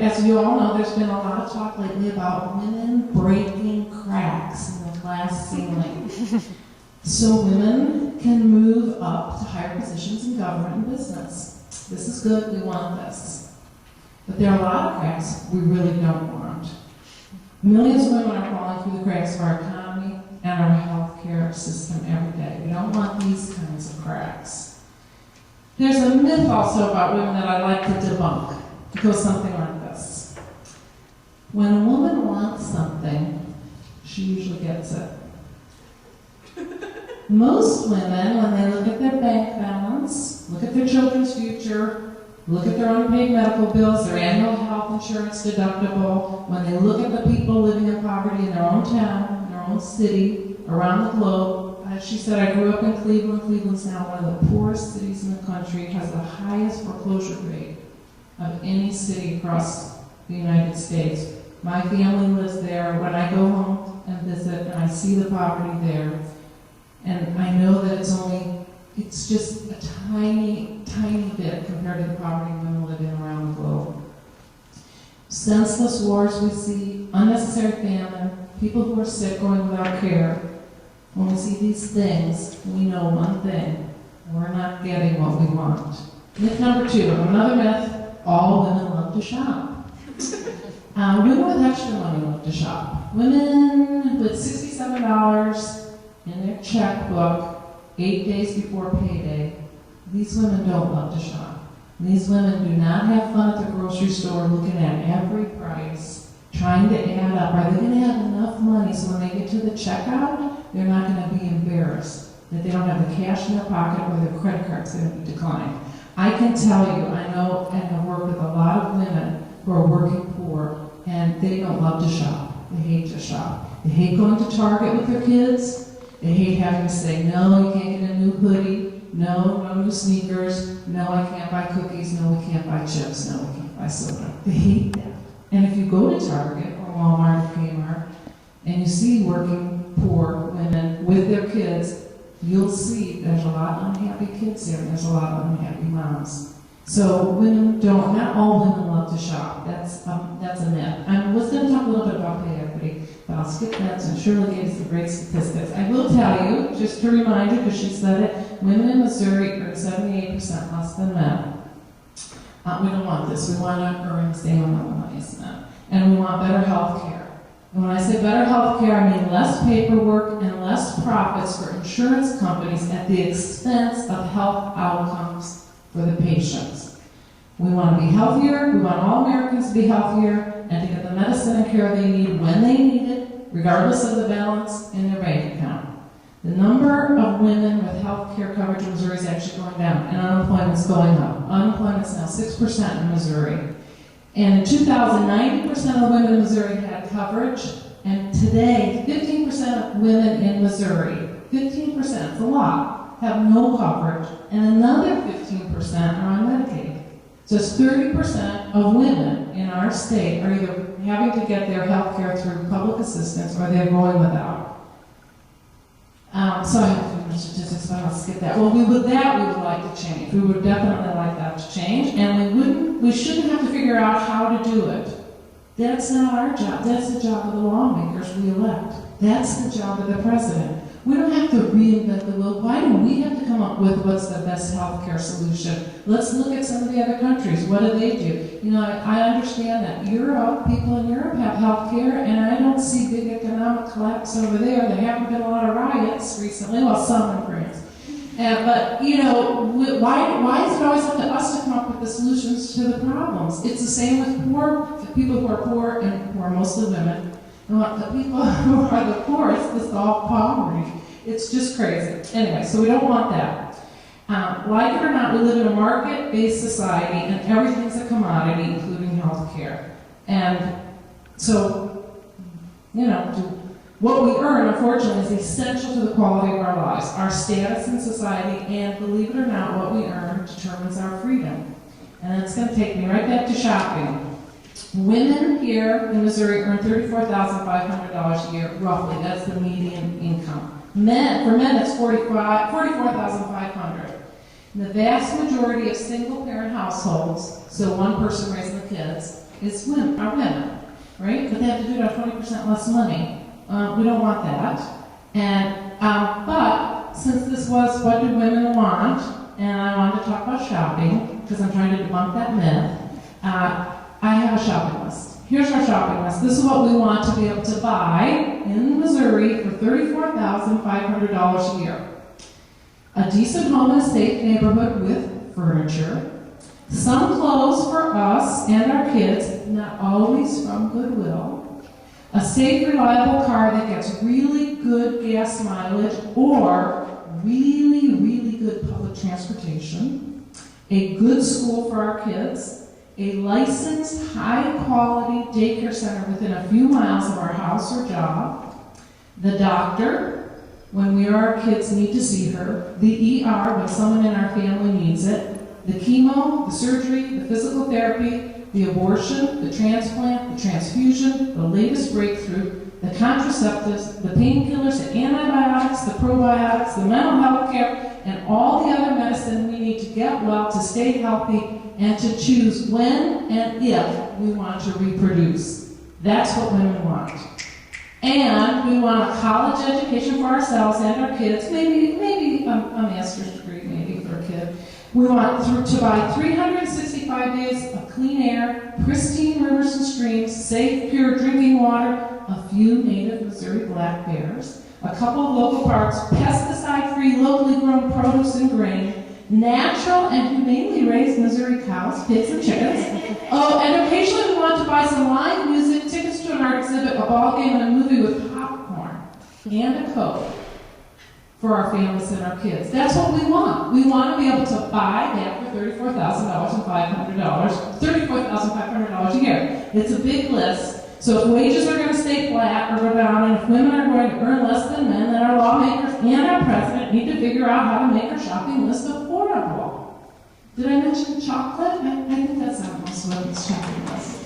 as you all know, there's been a lot of talk lately about women breaking cracks in the glass ceiling. So women can move up to higher positions in government and business. This is good, we want this. But there are a lot of cracks we really don't want. Millions of women are falling through the cracks of our economy and our healthcare system every day. We don't want these kinds of cracks. There's a myth also about women that I like to debunk. It goes something like this. When a woman wants something, she usually gets it. Most women, when they look at their bank balance, look at their children's future, look at their unpaid medical bills, their annual health insurance deductible, when they look at the people living in poverty in their own town, in their own city, around the globe. As she said, I grew up in Cleveland. Cleveland's now one of the poorest cities in the country. It has the highest foreclosure rate of any city across the United States. My family lives there. When I go home and visit and I see the poverty there, and I know that it's just a tiny, tiny bit compared to the poverty women live in around the globe. Senseless wars we see, unnecessary famine, people who are sick going without care. When we see these things, we know one thing: we're not getting what we want. Myth number 2, another myth: all women love to shop. Women with extra money love to shop. Women with $67 in their checkbook 8 days before payday, these women don't love to shop. These women do not have fun at the grocery store looking at every price, trying to add up. Are they going to have enough money so when they get to the checkout, they're not going to be embarrassed that they don't have the cash in their pocket or their credit card's going to be declined? I can tell you, I know and have worked with a lot of women who are working poor, and they don't love to shop. They hate to shop. They hate going to Target with their kids. They hate having to say, no, you can't get a new hoodie, no new sneakers, no, I can't buy cookies, no, we can't buy chips, no, we can't buy soda. They hate that. And if you go to Target or Walmart or Kmart and you see working poor women with their kids, you'll see there's a lot of unhappy kids there and there's a lot of unhappy moms. So women don't, not all women love to shop. That's a myth. I was going to talk a little bit about pay equity, but I'll skip that since Shirley gave us some great statistics. I will tell you, just to remind you, because she said it, women in Missouri earn 78% less than men. We don't want this. We want to earn the same amount of money as men. And we want better health care. And when I say better health care, I mean less paperwork and less profits for insurance companies at the expense of health outcomes for the patients. We want to be healthier, we want all Americans to be healthier, and to get the medicine and care they need when they need it, regardless of the balance in their bank account. The number of women with health care coverage in Missouri is actually going down, and unemployment's going up. Unemployment's now 6% in Missouri. And in 2000, 90% of the women in Missouri had coverage, and today, 15% of women in Missouri, 15%, it's a lot, have no coverage, and another 15% are on Medicaid. So it's 30% of women in our state are either having to get their health care through public assistance or they're going without. So I have a few more statistics, but I'll skip that. Well, we would like to change. We would definitely like that to change, and we shouldn't have to figure out how to do it. That's not our job. That's the job of the lawmakers we elect. That's the job of the president. We don't have to reinvent the wheel. Why do we have to come up with what's the best healthcare solution? Let's look at some of the other countries. What do they do? You know, I understand that people in Europe have healthcare, and I don't see big economic collapse over there. There haven't been a lot of riots recently, well, some in France. But, you know, why is it always up to us to come up with the solutions to the problems? It's the same with people who are poor and who are mostly women. And what the people who are the poorest to solve poverty. It's just crazy. Anyway, so we don't want that. Like it or not, we live in a market-based society, and everything's a commodity, including health care. And so, you know, what we earn, unfortunately, is essential to the quality of our lives, our status in society, and believe it or not, what we earn determines our freedom. And that's going to take me right back to shopping. Women here in Missouri earn $34,500 a year, roughly. That's the median income. For men, it's $44,500. The vast majority of single-parent households, so one person raising the kids, is are women, right? But they have to do it on 20% less money. We don't want that. And but since this was what do women want, and I wanted to talk about shopping because I'm trying to debunk that myth, I have a shopping list. Here's our shopping list. This is what we want to be able to buy in Missouri for $34,500 a year. A decent home in a safe neighborhood with furniture. Some clothes for us and our kids, not always from Goodwill. A safe, reliable car that gets really good gas mileage or really, really good public transportation. A good school for our kids. A licensed, high-quality daycare center within a few miles of our house or job. The doctor, when we or our kids need to see her. The ER, when someone in our family needs it. The chemo, the surgery, the physical therapy, the abortion, the transplant, the transfusion, the latest breakthrough, the contraceptives, the painkillers, the antibiotics, the probiotics, the mental health care, and all the other medicine we need to get well, to stay healthy, and to choose when and if we want to reproduce. That's what women want. And we want a college education for ourselves and our kids, maybe a master's degree maybe for a kid. We want to buy 365 days of clean air, pristine rivers and streams, safe, pure drinking water, a few native Missouri black bears, a couple of local parks, pesticide-free, locally grown produce and grain, natural and humanely raised Missouri cows, pigs, and chickens. Oh, and occasionally we want to buy some live music, tickets to an art exhibit, a ball game, and a movie with popcorn and a Coke for our families and our kids. That's what we want. We want to be able to buy that for $34,500 a year. It's a big list. So if wages are going to stay flat or go down, and if women are going to earn less than men, then our lawmakers and our president need to figure out how to make our shopping list affordable. Did I mention chocolate? I think that's on most women's shopping list.